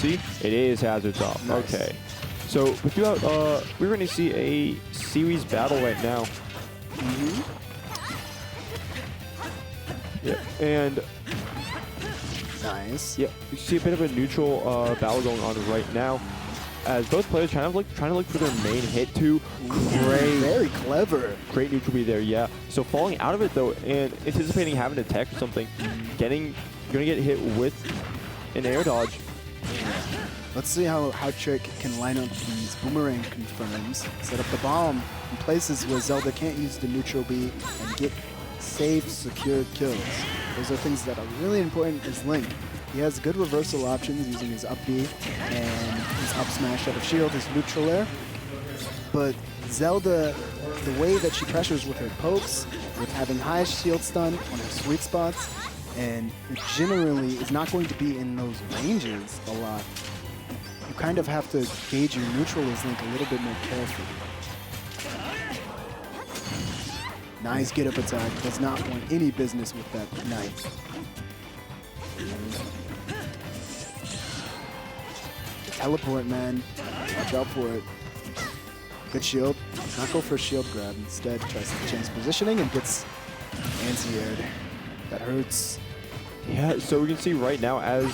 see. It is hazard top. Nice. Okay. So we're going to see a series battle right now. Yeah, and nice. yeah, you see a bit of a neutral battle going on right now, as both players trying to look for their main hit to great. Very clever. Great neutral B there, yeah. So falling out of it though, and anticipating having to tech or something, gonna get hit with an air dodge. Let's see how Hatreck can line up these boomerang confirms, set up the bomb in places where Zelda can't use the neutral B and get safe, secure kills. Those are things that are really important as Link. He has good reversal options using his up B and his up smash out of shield, his neutral air. But Zelda, the way that she pressures with her pokes, with having high shield stun on her sweet spots, and generally is not going to be in those ranges a lot. You kind of have to gauge your neutral as Link a little bit more carefully. Nice get up attack. Does not want any business with that knight. Teleport, man. Watch out for it. Good shield. Not go for a shield grab. Instead, tries to change positioning and gets anti-aired. That hurts. Yeah, so we can see right now as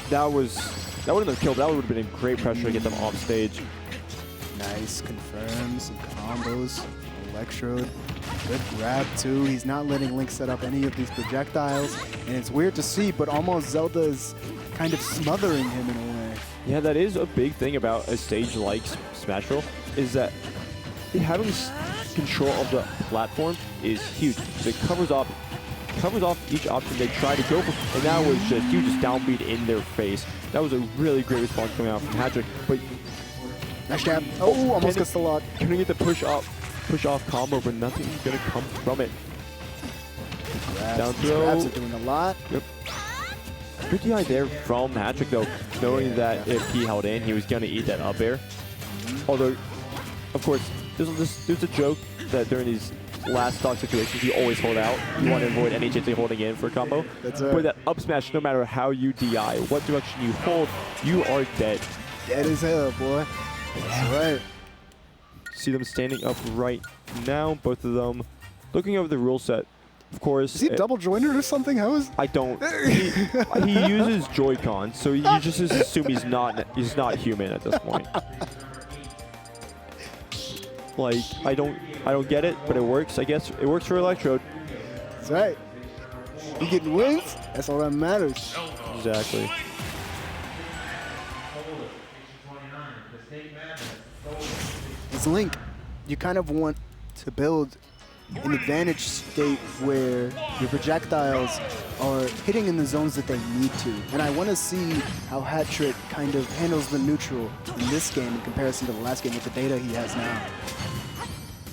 that wouldn't have killed. That would have been a great pressure to get them off stage. Nice confirms, some combos, electrode. Good grab too. He's not letting Link set up any of these projectiles, and it's weird to see, but almost Zelda's kind of smothering him in a way. Yeah, that is a big thing about a stage like Smash Bros. Is that having control of the platform is huge. It covers off each option they try to go for, and that was just huge downbeat in their face. That was a really great response coming out from Hatreck, but Nice jab. Oh, almost gets the lock. Can we get the push off combo, but nothing's gonna come from it. Down throw. Grabs are doing a lot. Yep. Good DI there from Hatreck though, knowing that if he held in, he was gonna eat that up air. Although, of course, there's a joke that during these last stock situations, you always hold out. You want to avoid any chance of holding in for a combo. That's right. But that up smash, no matter how you DI, what direction you hold, you are dead. Dead as hell, boy. That's right. See them standing up right now, both of them looking over the rule set. Of course, Is he double jointed or something? How is? I don't. He uses Joy-Con, so you just assume he's not human at this point. Like I don't get it, but it works. I guess it works for Electrode. That's right. You getting wins? That's all that matters. Exactly. As Link, you kind of want to build an advantage state where your projectiles are hitting in the zones that they need to. And I want to see how Hatreck kind of handles the neutral in this game in comparison to the last game with the data he has now.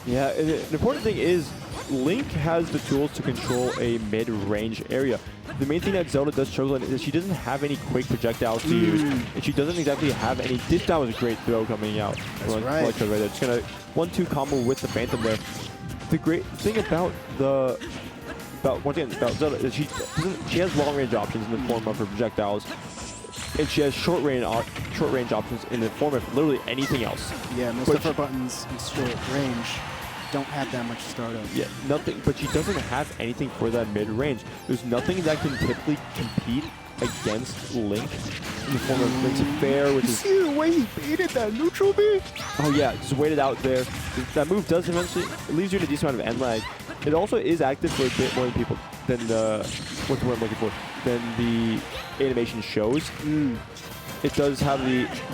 Yeah, and the important thing is Link has the tools to control a mid-range area. The main thing that Zelda does struggle in is she doesn't have any quick projectiles to use, and she doesn't exactly have any. This time was a great throw coming out. That's right. Right there. It's gonna 1-2 combo with the Phantom there. The great thing about Zelda is she has long range options in the form of her projectiles, and she has short range options in the form of literally anything else. Yeah, most of her buttons in short range don't have that much startup. Yeah, nothing, but she doesn't have anything for that mid-range. There's nothing that can typically compete against Link in the form of Link's Affair, which is... See the way he baited that neutral B? Oh yeah, just waited out there. That move does eventually, it leaves you in a decent amount of end lag. It also is active for a bit more than people, than the, what's the word I'm looking for, than the animation shows. It does have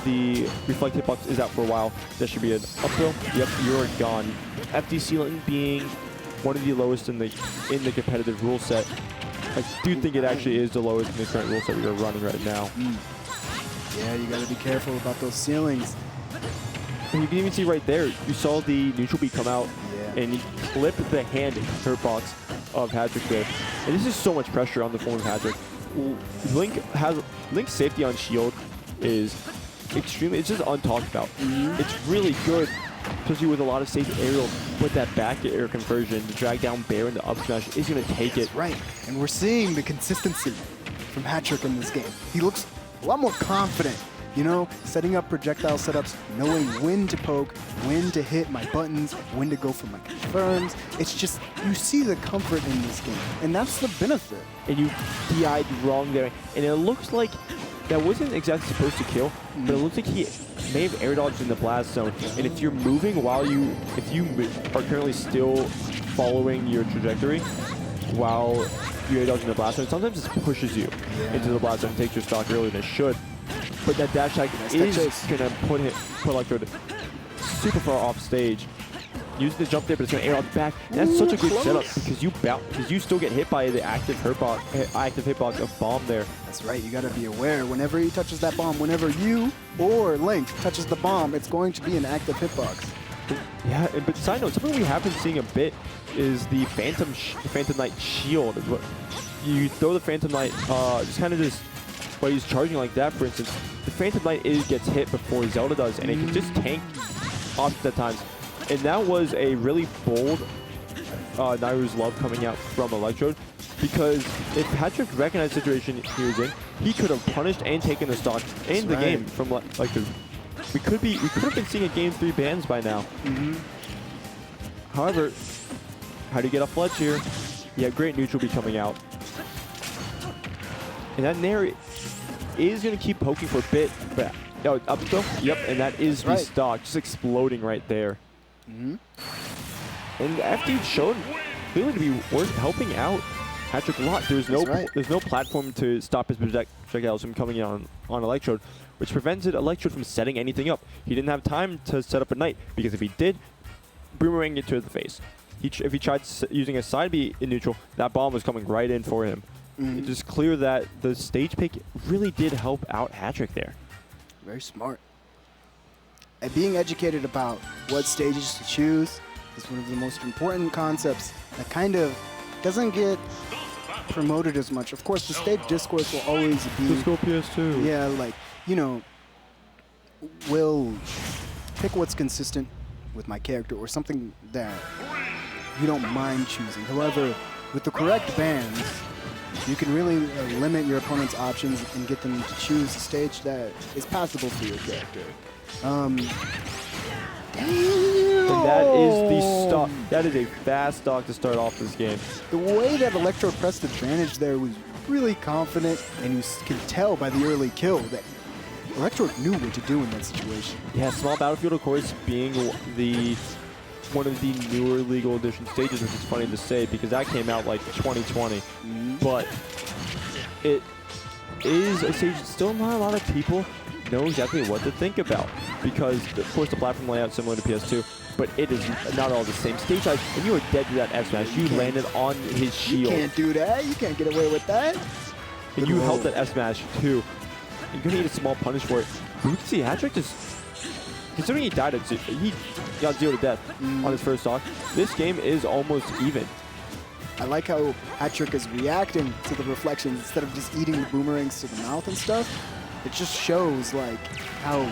the reflect hitbox is out for a while. That should be an up throw. Yep, you're gone. FD ceiling being one of the lowest in the competitive rule set. I do think it actually is the lowest in the current rule set we are running right now. Yeah, you gotta be careful about those ceilings. And you can even see right there, you saw the neutral B come out and he clipped the hand hurtbox of Hatreck there. And this is so much pressure on the form of Hatreck. Link's safety on shield is extremely, it's just untalked about. It's really good, especially with a lot of safe aerial, but that back air conversion, the drag down bear and the up smash is going to take it. That's right, and we're seeing the consistency from Hatreck in this game. He looks a lot more confident You know, setting up projectile setups, knowing when to poke, when to hit my buttons, when to go for my confirms. It's just, you see the comfort in this game, and that's the benefit. And you DI'd wrong there. And it looks like that wasn't exactly supposed to kill, but it looks like he may have air dodged in the blast zone. And if you're moving while if you are currently still following your trajectory while you air dodge in the blast zone, sometimes it pushes you into the blast zone and takes your stock earlier than it should. But that dash tag is gonna put Electrode super far off stage. Using the jump there, but it's gonna air dodge back. And that's such a good setup because you still get hit by the active hitbox of bomb there. That's right, you gotta be aware. Whenever he touches that bomb, whenever you or Link touches the bomb, it's going to be an active hitbox. Yeah, but side note, something we have been seeing a bit is the Phantom Knight shield. Is what you throw the Phantom Knight, while he's charging like that, for instance, the Phantom Knight gets hit before Zelda does, and it can just tank options at times. And that was a really bold Nairu's Love coming out from Electrode, because if Hatreck recognized the situation he was in, he could have punished and taken the stock and the game from Electrode. We could have been seeing a game 3 bans by now. However, how do you get off ledge here? Yeah, great neutral be coming out. And that Nair is going to keep poking for a bit, but up throw, yep, and that is the stock, just exploding right there. And FD showed clearly to be helping out Hatreck a lot. There's no platform to stop his projectiles from coming in on Electrode, which prevented Electrode from setting anything up. He didn't have time to set up a Knight, because if he did, boomerang it to the face. If he tried using a side B in neutral, that bomb was coming right in for him. It's just clear that the stage pick really did help out Hatreck there. Very smart. And being educated about what stages to choose is one of the most important concepts that kind of doesn't get promoted as much. Of course, the stage discourse will always be... Disco PS2. Yeah, like, you know, we'll pick what's consistent with my character or something that you don't mind choosing. However, with the correct bans, you can really limit your opponent's options and get them to choose a stage that is passable for your character. Damn. And that is the stock. That is a fast stock to start off this game. The way that Electrode pressed advantage there was really confident, and you can tell by the early kill that Electrode knew what to do in that situation. Yeah, small battlefield, of course, being one of the newer Legal Edition stages, which is funny to say because that came out like 2020. But it is a stage that still not a lot of people know exactly what to think about, because of course the platform layout is similar to PS2, but it is not all the same stage size, and you were dead to that F smash. You landed on his shield. You can't do that. You can't get away with that. And you held that F smash too. You're gonna need a small punish for it. But you can see Hatreck just, considering he died he got 0 to death on his first stock. This game is almost even. I like how Hatreck is reacting to the reflections instead of just eating the boomerangs to the mouth and stuff. It just shows like how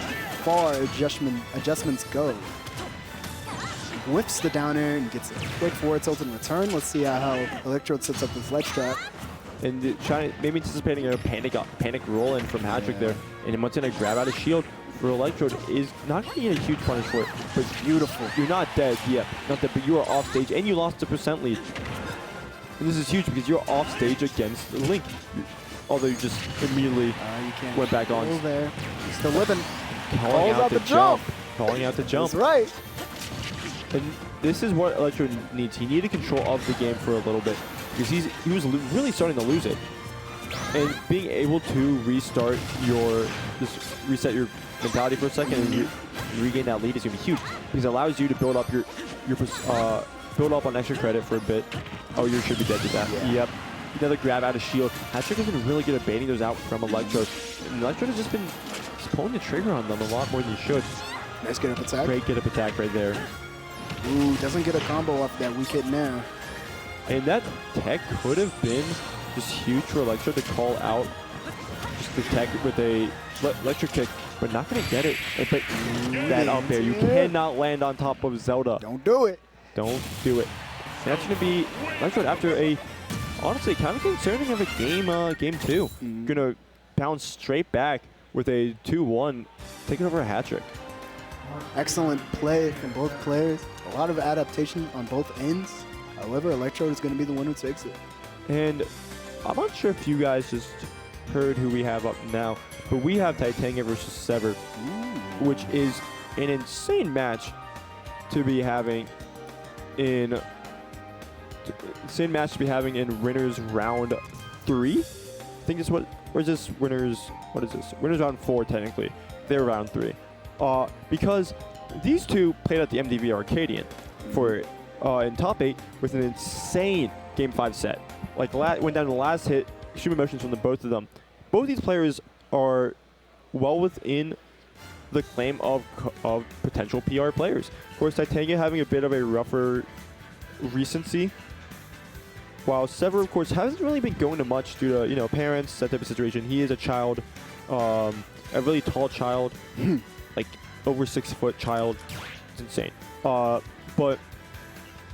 far adjustments go. Whips the down air and gets a quick forward tilt in return. Let's see how Electrode sets up this ledge trap. And maybe anticipating a panic roll in from Hatreck there. And once again, a grab out of shield for Electrode is not going to get a huge punish for it, but beautiful. You're not dead, not dead, but you are off stage and you lost a % lead. And this is huge because you're off stage against Link. Although you just immediately went back on. Still there. He's still living. Calling out the jump. Calling out the jump. That's right. And this is what Electrode needs. He needed control of the game for a little bit because he was really starting to lose it. And being able to reset your mentality for a second and regain that lead is gonna be huge because it allows you to build up build up on extra credit for a bit. Oh, you should be dead to that. Yeah. Yep. Another grab out of shield. Hatreck has been really good at baiting those out from Electrode. And Electrode has just been pulling the trigger on them a lot more than he should. Nice get up attack. Great get up attack right there. Ooh, doesn't get a combo off that weak hit now. And that tech could have been just huge for Electrode to call out just the tech with a electric kick, but not going to get it. But that up there, you cannot land on top of Zelda. Don't do it. Don't do it. And that's going to be Electrode after a, honestly, kind of concerning of a game 2. Going to bounce straight back with a 2-1, taking over a Hatreck. Excellent play from both players. A lot of adaptation on both ends. However, Electrode is going to be the one who takes it. And I'm not sure if you guys just heard who we have up now, but we have Titania versus Sever, which is an insane match to be having in winners round 3. I think it's or is this winners? What is this? Winners round 4 technically. They're round 3. Because these two played at the MDV Arcadian for in top 8 with an insane Game 5 set. Like went down to the last hit, extreme emotions from the both of them. Both these players are well within the claim of potential PR players. Of course, Titania having a bit of a rougher recency, while Sever, of course, hasn't really been going to much due to, you know, parents, that type of situation. He is a child, a really tall child, like over 6-foot child. It's insane. But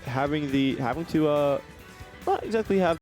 having to not exactly have